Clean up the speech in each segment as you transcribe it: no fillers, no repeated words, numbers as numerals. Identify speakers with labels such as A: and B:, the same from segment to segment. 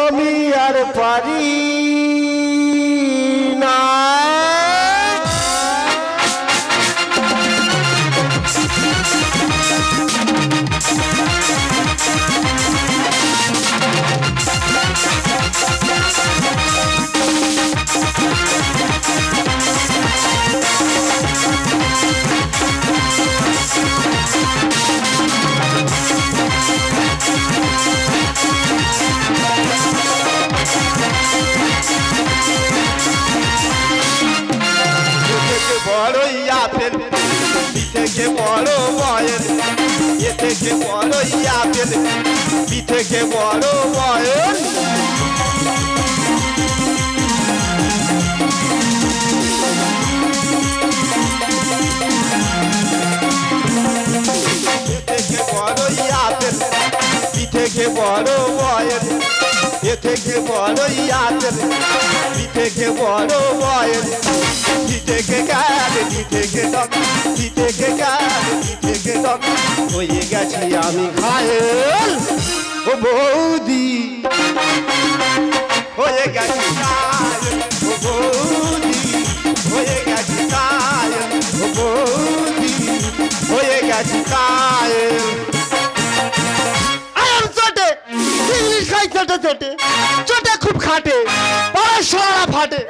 A: আমি আর পারি না
B: বড়ই আপেল পিঠেকে বড় বয়েল এ থেকে বড়ই আপেল পিঠেকে বড় বয়েল থেকে বড়ই আপেল পিঠেকে বড় বয়েল এ থেকে বড়ই আপেল পিঠেকে বড় বয়েল পিঠেকে গাল পিঠেকে টক পিঠেকে গাল পিঠেকে টক হয়ে গেছি আমি ঘায়েল ও বৌদি হয়ে গেছি ঘায়েল ও বৌদি হয়ে গেছি ঘায়েল ও বৌদি হয়ে গেছি ঘায়েল
A: চটে ইংলিশ খাই চটে চটে চটে খুব খাটে পাড়ার সারা ফাটে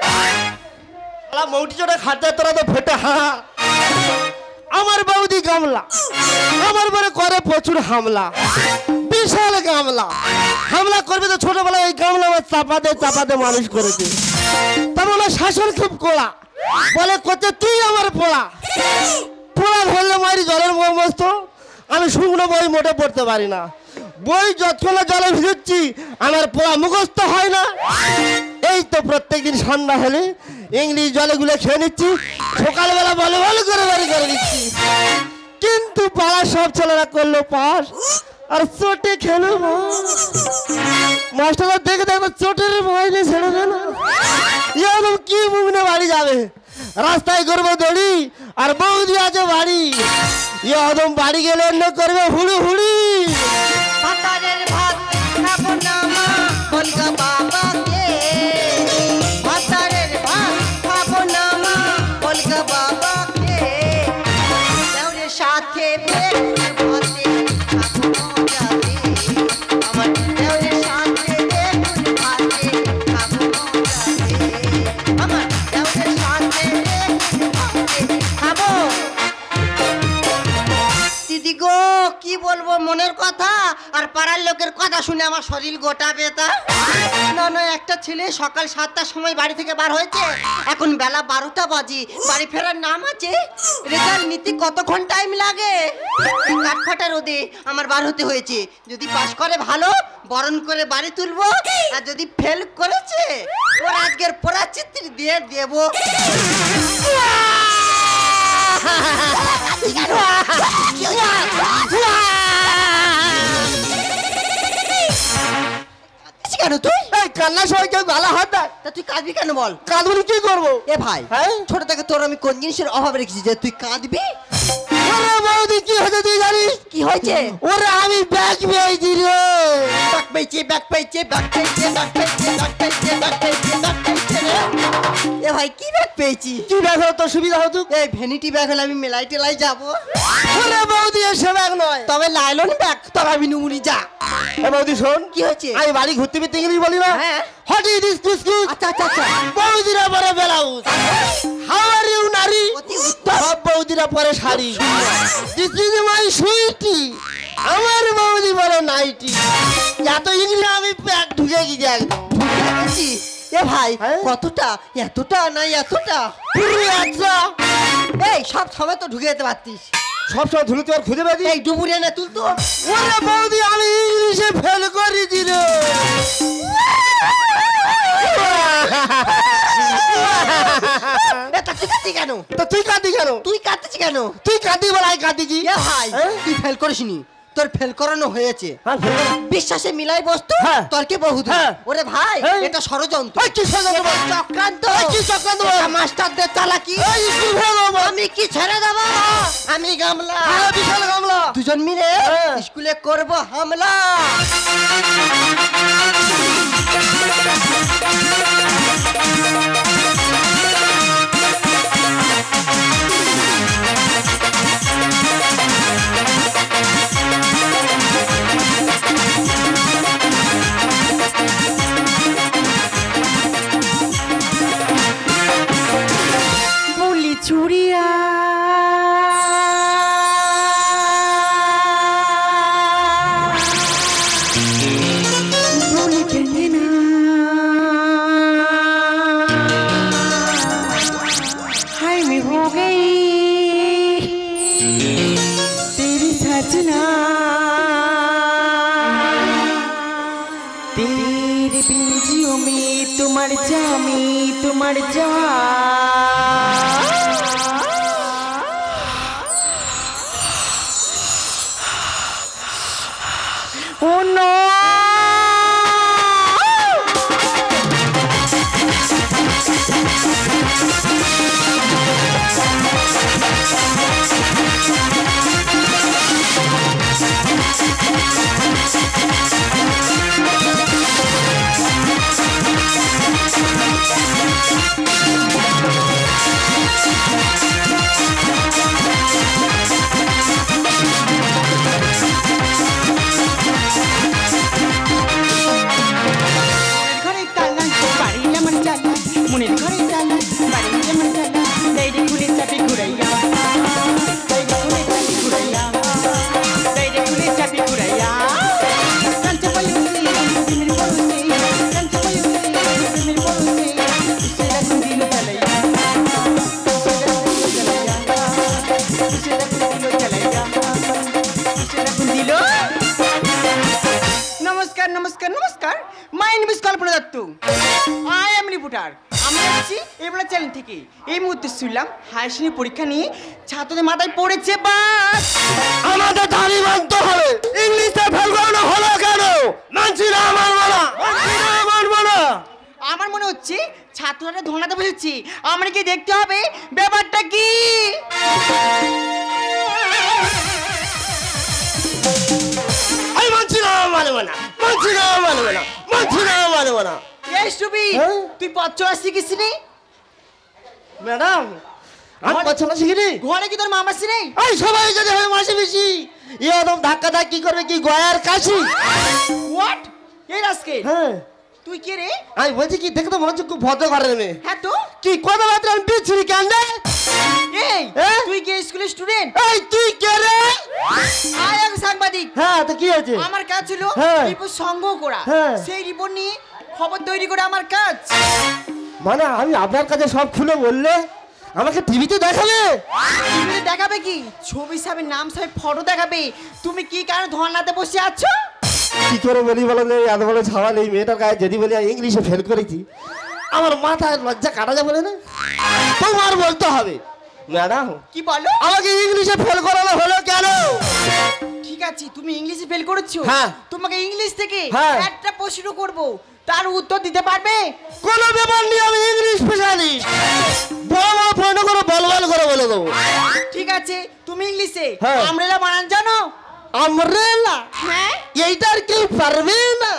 A: মৌটি চটে খাটে তোরা তো ফেটে হা আমার বৌদি গামলা আমার বলে করে প্রচুর হামলা বিশাল গামলা হামলা করবে তো ছোটবেলায় এই গামলা আমার চাপাতে মানুষ করেছে তার বলে শাসন খুব কোড়া বলে করতে তুই আমার পোড়া পোড়া ধরলে মারি জলের মস্ত আমি শুকনো বই মোটে পড়তে পারি না বই যতক্ষণ জলে ভিজুচ্ছি আমার পোড়া মুখস্থ হয় না এই তো প্রত্যেকদিন সন্ধ্যা হলে ইংলিশ জলে গুলে খেয়ে নিচ্ছি সকালবেলা বলে বলে করে বাড়ি করে দিচ্ছি কিন্তু পাড়ার সব ছেলেরা করলো পাস আর চোটে খেলো মাস্টাররা দেখে দেখো চোটের মাইনে ছেড়ে দিল এরকম কি মুখ নিয়ে বাড়ি যাবে রাস্তায় করবো দড়ি আর বৌদি আছে বাড়ি একদম বাড়ি গেলে অন্য করবে হুড়ি হুড়ি
C: ভাতারের ভাত খাবো না মা বলগা বাবাকে ভাতারের ভাত খাবো না মা বলগা বাবাকে দেওরের সাথে ভাতে খাবো মজাতে আমার দেওরের সাথে ভাতে খাবো মজাতে আমার দেওরের সাথে ভাতে খাবো দিদি গো কি বলবো মনের কথা আর পাড়ার লোকের কথা শুনে আমার শরীর গোটা বেতা না না একটা ছেলে সকাল 7টার সময় বাড়ি থেকে বার হয়েছে এখন বেলা 12টা বাজে বাড়ি ফেরার নাম আছে রেজাল্ট নিতে কতক্ষণ টাইম লাগে কাঠফাটা রোদে আমার বার হতে হয়েছে যদি পাস করে ভালো বরণ করে বাড়ি তুলবো আর যদি ফেল করেছে ওর আজকের পড়াচিত্র দিয়ে দেবো কেন তুই
A: কান্না সবাই কেউ গালা হাত দেয়
C: তা তুই কাঁদবি কেন বল
A: কাঁদবি কি করবো
C: এ ভাই ছোট থেকে তোর আমি কোন জিনিসের অভাব রেখেছি যে তুই কাঁদবি
A: ওরে বৌদি কি হয়েছে তুই জানিস
C: কি হয়েছে
A: ওরে আমি ব্যাগ পেয়েছি রে
C: ব্যাগ পেয়েছে ব্যাগ পেয়েছে ব্যাগ পেয়েছে ব্যাগ পেয়েছে ব্যাগ পেয়েছে ব্যাগ পেয়েছে ব্যাগ পেয়েছে রে এ ভাই কি ব্যাগ পেয়েছি
A: কি ব্যাগ হলো তোর সুবিধা হতো
C: এই ভ্যানিটি ব্যাগ হলে আমি মেলাই টেলাই যাবো
A: ওরে বৌদি এসে ব্যাগ নয়
C: তবে লাইলন ব্যাগ তবে আমি নুমুনি যা
A: এ বৌদি শোন
C: কি হয়েছে
A: আমি বাড়ি ঘুরতে ফিরতে গেলি বলি না
C: হ্যাঁ
A: হটি দিস কুসকুস
C: আচ্ছা আচ্ছা আচ্ছা
A: বৌদিরা পরে ব্লাউজ হাউ আর ইউ নারী সব বৌদিরা পরে sari this is my sweetie আমার বৌদি পরে নাইটি এত ইংলিশ আমি প্যাক ঢুকে গেছি একদম
C: এ ভাই কতটা এতটা না এতটা
A: পুরো একটা
C: এই সব সময় তো ঢুকে যেতে পারতিস
A: সবসময় ধুলে তুই আর খুঁজে পেয়েছি
C: এই ডুবুরে না তুলতো
A: ওরে বৌদি আমি ইংলিশে ফেল করেছি রে
C: তুই কাঁদছি কেন
A: তো তুই কাঁদি কেন
C: তুই কাঁদছিস কেন
A: তুই কাঁদি বলে আমি কাঁদিছি
C: এ ভাই তুই ফেল করিসনি তোর ফেল করানো হয়েছে।
A: হ্যাঁ, ফেল করা-
C: বিশ্বাসে মিলাই বস্তু
A: হ্যাঁ।
C: তর্কে বহুদূর।
A: হ্যাঁ।
C: ওরে ভাই
A: এই।
C: এটা ষড়যন্ত্র।
A: এই, কি ষড়যন্ত্র?
C: এটা চক্রান্ত।
A: এই, কি চক্রান্ত?
C: এটা মাস্টারদের চালাকি।
A: এই, স্কুল ফেল করবো।
C: আমি কি ছেড়ে দেবো? আমি গামলা।
A: হ্যাঁ, বিশাল গামলা।
C: দুজন মিলে
A: হ্যাঁ।
C: স্কুলে করব হামলা।
D: বলি চুরিয়া বলি কেনে না हाय मैं हो गई तेरी सजना तेरे बिन जियो में तुम्हार जामी तुम्हार जा Oh no! ঘরে তালা বাড়িতে আমার চালা মনের ঘরে তালা বাড়িতে আমার চালা ডাইরে খুলে চাপি ঘুরাইয়া ডাইরে খুলে চাপি ঘুরাইয়া ডাইরে খুলে চাপি ঘুরাইয়া কাঞ্চে পয়ুসে প্রেমের পরশে কাঞ্চে পয়ুসে প্রেমের পরশে সেরা গুন্দিলো চালাইয়া সেরা গুন্দিলো চালাইয়া সেরা গুন্দিলো নমস্কার নমস্কার নমস্কার my name is Kalpana Dutta I am reporter আমি আসছি এবারে চ্যানেল থেকে এই মুহূর্তে শুনলাম হায়ার শ্রেণীর পরীক্ষা নিয়ে ছাত্রদের মাথায় পড়েছে বাস
A: আমাদের দাবি মানতে হবে। ইংলিশে ফেল করানো হলো কেন? মানছি না, মানবো না, মানছি না, মানবো না।
D: আমার মনে হচ্ছে ছাত্ররা ধনাতে বসেছি আমরা কি দেখতে হবে ব্যাপারটা কি
A: আমি মানছি না, মানবো না, মানছি না, মানবো না, মানছি না, মানবো না।
D: এই সুবি
A: হ্যাঁ?
D: তুই পথ চলা শিখিস নি
A: ম্যাডাম, আমি পছন্দ শিখিনি।
D: ঘরে কি তোর মামা নেই
A: এই সবাই যদি হয় মাসি বেশি এরকম ধাক্কা ধাক্কি করবে কি গয়ার কাশি।
D: হোয়াট এই আজকে
A: হ্যাঁ,
D: তুই কে রে
A: আমি বলছি কি দেখে তো মনে হচ্ছে খুব ভদ্র ঘরের মেয়ে।
D: হ্যাঁ তো
A: কি কথাবার্তা আমি পিছিয়ে কেন রে?
D: এই
A: হ্যাঁ?
D: তুই কি স্কুলের স্টুডেন্ট
A: এই তুই কে রে?
D: আই এক সাংবাদিক
A: হ্যাঁ, তো কি হয়েছে?
D: আমার কাজ ছিল
A: হ্যাঁ।
D: রিপোর্ট সংগ্রহ করা
A: হ্যাঁ।
D: সেই রিপোর্ট নিয়ে খবর তৈরি করে আমার কাজ
A: মানে আমি আপনার কাছে সব খুলে বললে আমাকে টিভিতে দেখাবে?
D: টিভিতে দেখাবে কি ছবি সামনে নাম সামনে ফটো দেখাবে তুমি কি কারণে ধর্নাতে বসে আছো
A: কি করে বলি বলো না, এত বড় ছাওয়াল এই মেয়েটার গায়ে যদি বলি আমি ইংলিশে ফেল করেছি আমার মাথায় লজ্জা কাটা যাবে না। তোমার বলতে হবে ম্যাডাম,
D: কি বলো
A: আমাকে ইংলিশে ফেল করানো হলো কেন?
D: ঠিক আছে তুমি ইংলিশে ফেল করেছো
A: হ্যাঁ।
D: তোমাকে ইংলিশ থেকে
A: হ্যাঁ।
D: একটা প্রশ্ন করব তার উত্তর দিতে পারবে
A: কোনো ব্যাপার নেই, আমি ইংলিশ স্পেশালিস্ট। বড় বড় প্রশ্ন করে বলবল করে বলে দেবো।
D: ঠিক আছে তুমি ইংলিশে
A: হ্যাঁ।
D: আমরেলা বানান জানো
A: আমরেলা
D: হ্যাঁ
A: এইটার কেউ পারবে না।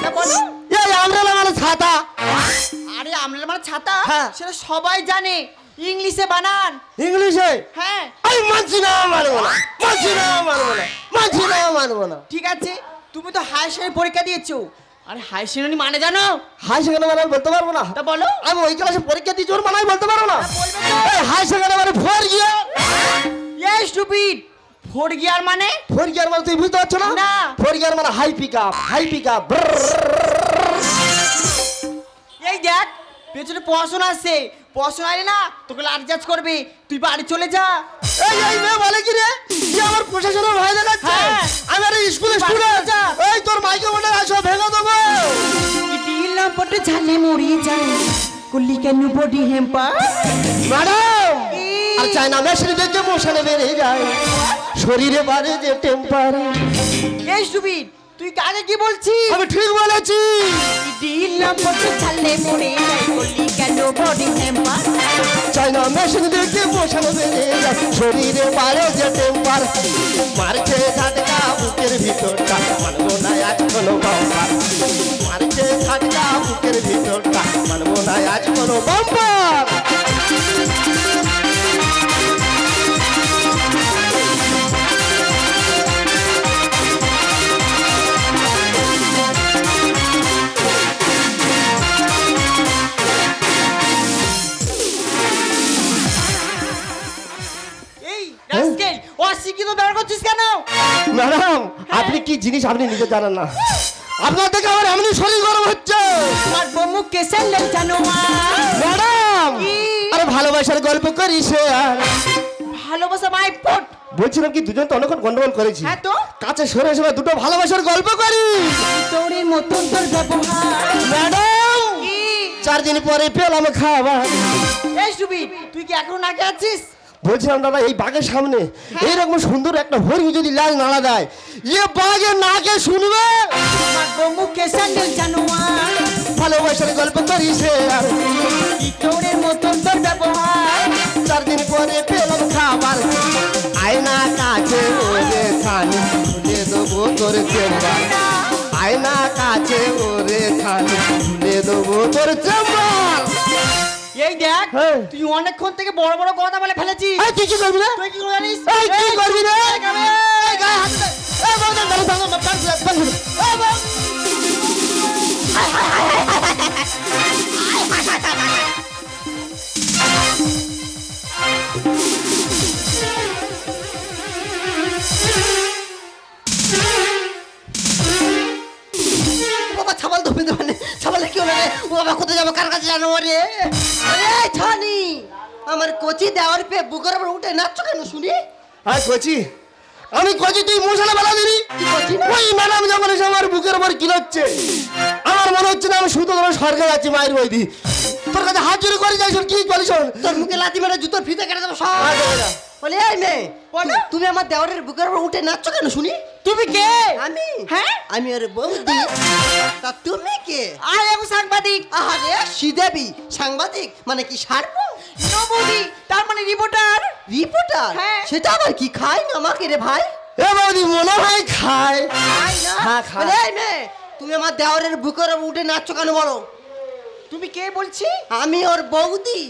D: তা বলো
A: এই আমরেলা মানে ছাতা।
D: আরে আমরেলা মানে ছাতা
A: হ্যাঁ।
D: সেটা সবাই জানে ইংলিশে বানান
A: ইংলিশে
D: হ্যাঁ
A: আমি মানছি না, মানবো না, মানছি না, মানবো না, মানছি না, মানবো না।
D: ঠিক আছে তুমি তো হায়ার সেকেন্ডারি পরীক্ষা দিয়েছো আরে হায়ার সেকেন্ডারি মানে জানো
A: হাই সেকেন্ডারি মানে আমি বলতে পারবো না।
D: তা বলো
A: আমি ওই ক্লাসে পরীক্ষা দিয়েছি ওর মানে আমি বলতে পারবো না।
D: বলবে তো
A: এই হাই সেকেন্ডারি মানে ফোর গিয়ার।
D: এই স্টুপিড ফোর গিয়ার মানে
A: ফোর গিয়ার মানে তুই বুঝতে পারছো না?
D: না।
A: ফোর গিয়ার মানে high pick up, high pick up.
D: এই দেখ পেছনে পড়াশোনা আসছে পড়াশোনা আরে না তোকে লাঠচার্জ করবে তুই বাড়ি চলে যা
A: এই মেয়ে বলে কি রে যে আমার প্রশাসনের ভয় দেখাচ্ছে?
D: হ্যাঁ।
A: আমি আর স্কুল
D: বাড়ি
A: স্টুডেন্ট।
D: যা।
A: এই তোর মাইকে মনে আসো ভেঙে দেবো।
D: ইটিল পটে ঝালে মরি যায় কুলি কেন বডি হেম্পা
A: ম্যাডাম,
D: কি
A: আর চায়না মেশিন দেখে মোশনে বেড়ে যায় শরীরে বাড়ে যে টেম্পার।
D: এই সুবীর তুই কাকে কি বলছিস?
A: আমি ঠিক বলেছি।
D: দিলাম বলতে ছাড়লে মরে যাই বললি কেন বডি টেম্পার?
A: চায়না মেশিন দেখে মোশনে বেড়ে যায় শরীরে বাড়ে যে টেম্পার। মারছে ঝাটকা বুকের ভিতরটা মানবো না আজ কোনো বাম্পার। মারছে ঝাটকা বুকের ভিতরটা মানবো না আজ কোনো বাম্পার।
D: এই রাস্কেল অশিক্ষিত দাঁড় করছিস কেন?
A: ম্যাডাম আপনি কি জিনিস আপনি নিজে জানেন না। আপনার থেকে আমার এমনি শরীর গরম হচ্ছে।
D: তোমার বমুখ কেসের লোক জানো
A: ম্যাডাম
D: কি?
A: আরে ভালোবাসার গল্প করিস আর
D: ভালোবাসা মাই ফুট।
A: বলছিলাম কি দুজন তো অনেকক্ষণ গন্ডগোল করেছি।
D: হ্যাঁ তো
A: কাছে সরে সরে দুটো ভালোবাসার গল্প করি।
D: তোর মতন তোর ব্যবহার।
A: ম্যাডাম
D: কি
A: 4 দিন পরে পেলাম খাবার।
D: এই সুবীর তুই কি এখনো আগে আছিস?
A: বলছিলাম দাদা এই বাঘের সামনে এইরকম সুন্দর একটা হরিণ যদি লাল নাড়া দেয় এ বাঘের নাকে শুনবে।
D: তোমার বমুখ কেসের লোক জানো
A: ভালোবাসার গল্প করিস আর
D: তোর মতন তোর ব্যবহার।
A: 4 দিন পরে পেলাম খাবার। আয়না কাছে ওরে খানি খুলে দেবো তোর চেম্বার। আয়না কাছে ওরে খানি খুলে দেবো তোর চেম্বার।
D: এই দেখ
A: হ্যাঁ।
D: তুই অনেকক্ষণ থেকে বড় বড় কথা বলে ফেলেছিস।
A: এই তুই কি করবি রে?
D: তুই কি করে জানিস?
A: এই কি করবি রে?
D: এই গাবে।
A: এই গায়ে হাত দে। এই বাবা দাঁড়া দাঁড়া দাঁড়া। এই বাবা
C: বাবা ছাবাল ধরে মানে ছাবালে কি হলো রে? ও বাবা কোথায় যাবো কার কাছে জানো রে? এই ছানি আমার কোচি দেওয়ার পে বুকের উপর উঠে নাচছো কেন শুনি?
A: আয় কোচি আমি কোচি তুই মশলা বেলা দিবি।
C: কি করছি না?
A: ওই ম্যাডাম যখন এসে আমার বুকের উপর কিলাচ্ছে আমার মনে হচ্ছে না আমি শুধু তোমার সরকার যাচ্ছি মায়ের বই দি। তোর কাছে হাত জোরে করে যাই শোন কি বলি শোন।
C: তোর মুখে লাথি মেরে জুতোর ফিতে কেটে দেবো সব। বলে এই মেয়ে
D: বলো।
C: তুমি আমার দেওয়ারের বুকের উপর উঠে নাচছো কেন শুনি?
D: তুমি কে?
C: আমি
D: হ্যাঁ?
C: আমি ওর বৌদি। তা তুমি কে?
D: আই এম সাংবাদিক।
C: আরে শ্রীদেবী সাংবাদিক মানে কি সারব?
D: নবুদি তার মানে রিপোর্টার।
C: রিপোর্টার?
D: হ্যাঁ।
C: সেটা আবার কি খায় না আমাকে রে ভাই?
A: এ বৌদি মনে হয় খায়।
C: খাই না?
A: হ্যাঁ, খায়।
C: বলে এই মেয়ে তুমি আমার দেওয়ারের বুকের উপর উঠে নাচছো কেন বলো?
D: তুমি কে বলছি?
C: আমি ওর বৌদি।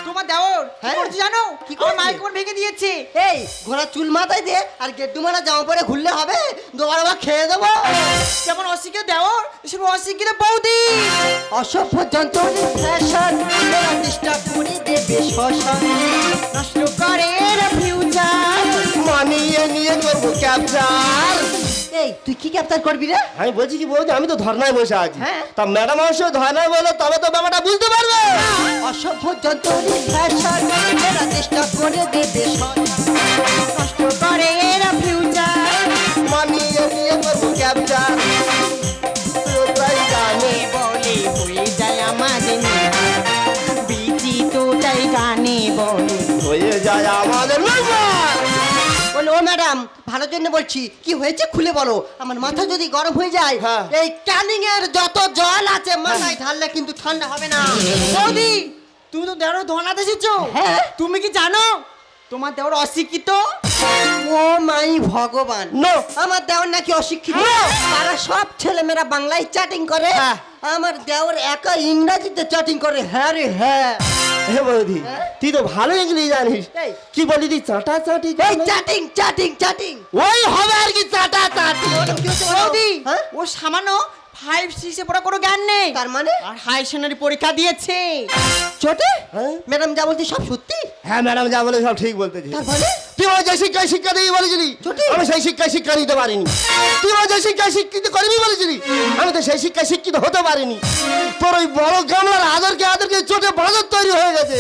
D: তোমার দেওর কি
C: হ্যাঁ।
D: করছে জানো?
C: কি
D: আমার
C: করছে?
D: মাইক্রোফোন ভেঙে দিয়েছে।
C: এই ঘোড়া চুল মাথায় দে আর গেড্ডু মারা জামা পরে ঘুরলে হবে? দোবার আবার খেয়ে দেবো।
D: যেমন অশিক্ষিত দেওর সেরকম অশিক্ষিত বৌদি।
C: অসভ্য যন্ত্রণী ফ্যাশন এরা ডিস্টার্ব করে দেবে শ্মশান।
D: নষ্ট করে ফিউচার।
A: মানিয়ে নিয়ে করবো ক্যাপচার।
C: এই তুই কি ক্যাপচার করবি রে?
A: আমি বলছি কি বৌদি আমি তো ধর্নায় বসে আছি।
C: হ্যাঁ।
A: তা ম্যাডাম অবশ্য ধর্নায় বলে তবে তো ব্যাপারটা বুঝতে পারবে।
C: অসভ্য যন্ত্রণী ফ্যাশন এরা ডিস্টার্ব করে দেবে শ্মশান।
D: নষ্ট করে এরা ফিউচার।
A: মানিয়ে নিয়ে করবো ক্যাপচার। তোরাই জানে
D: বলে হয়ে যায় আমাদের বিচি তোটাই গানে বলে।
A: হয়ে যায় আমাদের মেম্বার।
C: বলে ও ম্যাডাম ভালোর জন্য বলছি কি হয়েছে খুলে বলো। আমার মাথা যদি গরম হয়ে যায়
A: হ্যাঁ।
C: এই ক্যানিং এর যত জল আছে মাথায় ঢাললে কিন্তু ঠান্ডা হবে না।
D: বৌদি তুমি তো দেওর ধনাতে এসেছো।
C: হ্যাঁ।
D: তুমি কি জানো তোমার দেওর অশিক্ষিত?
C: ও মাই ভগবান
A: নো।
C: আমার দেওর নাকি অশিক্ষিত?
A: হ্যাঁ।
C: তারা সব ছেলেমেয়েরা বাংলায় চ্যাটিং করে
A: হ্যাঁ।
C: আমার দেওর একা ইংরেজিতে চ্যাটিং করে। হ্যাঁ রে হ্যাঁ।
A: হে বৌদি তুই তো ভালো ইংলিশ জানিস।
C: এই।
A: কি বলি তুই চাটা চাটি
C: এই চ্যাটিং চ্যাটিং চ্যাটিং
A: ওই হবে আর কি চাটা চাটি।
D: বৌদি
C: হ্যাঁ?
D: ও সামান্য 5-6 পড়া কোনো জ্ঞান নেই।
C: তার মানে
D: আর হাই সেনারি পরীক্ষা দিয়েছে।
C: ছোটে
A: হ্যাঁ?
C: ম্যাডাম যা বলছি সব সত্যি?
A: হ্যাঁ ম্যাডাম যা বলে সব ঠিক বলতেছি।
C: তার মানে
A: তুই আমার যে শিক্ষায় শিক্ষা দিয়ে বলেছিলি
C: ছুটি।
A: আমি সেই শিক্ষায় শিক্ষা নিতে পারিনি। তুই আমার যে শিক্ষায় শিক্ষিত করবি বলেছিলি আমি তো সেই শিক্ষায় শিক্ষিত হতে পারিনি। তোর ওই বড় গামলার আদরকে চোটে বাঁদর তৈরি হয়ে গেছে।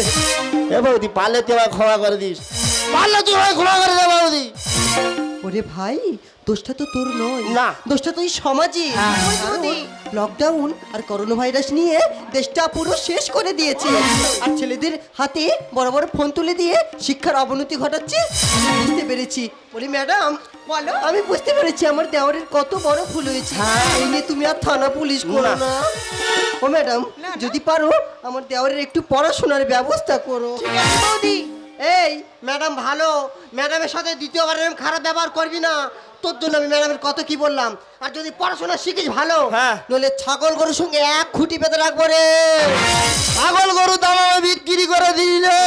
A: এ বৌদি পারলে তুই আমায় ক্ষমা করে দিস। পারলে তুই আমায় ক্ষমা করে দে বৌদি।
C: ওরে ভাই দোষটা তো তোর নয়
A: না।
C: দোষটা তো এই সমাজে।
D: হ্যাঁ।
C: আর
D: বৌদি।
C: ওর- লকডাউন আর করোনা ভাইরাস নিয়ে দেশটা পুরো শেষ করে দিয়েছে। আর ছেলেদের হাতে বড় বড় ফোন তুলে দিয়ে শিক্ষার অবনতি ঘটাচ্ছে। আমি বুঝতে পেরেছি। বলি ম্যাডাম,
D: বলো।
C: আমি বুঝতে পেরেছি আমার দেওয়ারের কত বড় ভুল হয়েছে। এই নিয়ে তুমি আর থানা পুলিশ করো না। ও ম্যাডাম, যদি পারো আমার দেওয়ারের একটু পড়াশোনার ব্যবস্থা করো।
D: ঠিক আছে বৌদি।
C: এই ম্যাডাম ভালো, ম্যাডামের সাথে দ্বিতীয়বার এরকম খারাপ ব্যবহার করবি না। তোর জন্য আমি ম্যাডামের কত কি বললাম। আর যদি পড়াশোনা শিখিস ভালো,
A: হ্যাঁ।
C: নইলে ছাগল গরুর সঙ্গে এক খুঁটি পেতে রাখবো রে।
A: ছাগল গরু দামে বিক্রি করে দিলে।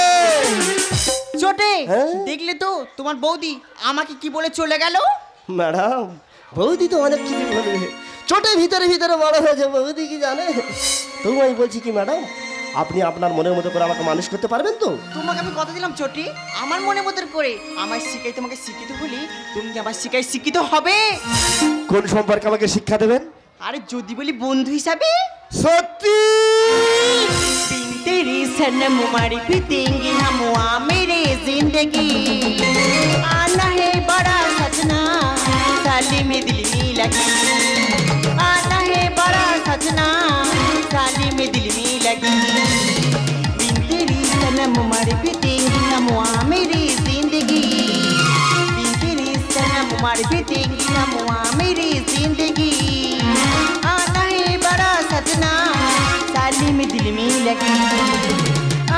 D: চোটে
A: হ্যাঁ?
D: দেখলে তো তোমার বৌদি আমাকে কি বলে চলে গেল।
A: ম্যাডাম, বৌদি তো অনেক কিছু বলবে। ছোটে ভিতরে ভিতরে বড় হয়েছে, বৌদি কি জানে? তবু আমি বলছি কি ম্যাডাম, আপনি আপনার মনের মতো করে আমাকে মানুষ করতে পারবেন তো?
D: তোমাকে আমি কথা দিলাম চটি, আমার মনে মতন করে আমায় শিখাই, তোমাকে শিক্ষিত হলি তুমি কি আমার শিখাই শিক্ষিত হবে।
A: কোন সম্পর্কে আমাকে শিক্ষা দেবেন?
D: আরে যদি বলি বন্ধু হিসাবে।
A: সত্যি?
D: बिन तेरी सनम मारी पीतेंगे हम आ मेरे जिंदगी आना है बड़ा सजना साली में दिल में लगी आना है बड़ा सजना साली में दिल में लगी बिन तेरी सनम मारी पीतेंगे हम आ मेरी जिंदगी बिन तेरी सनम मारी पीतेंगे हम आ मेरी जिंदगी आना है बड़ा सजना साली में दिल में लगी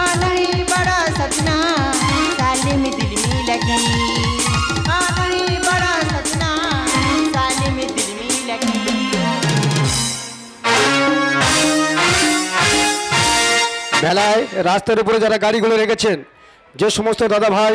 D: आना है बड़ा सजना साली में दिल में लगी आना है बड़ा सजना साली में दिल में लगी।
E: মেলায় রাস্তার উপরে যারা গাড়িগুলো রেখেছেন, যে সমস্ত দাদা ভাই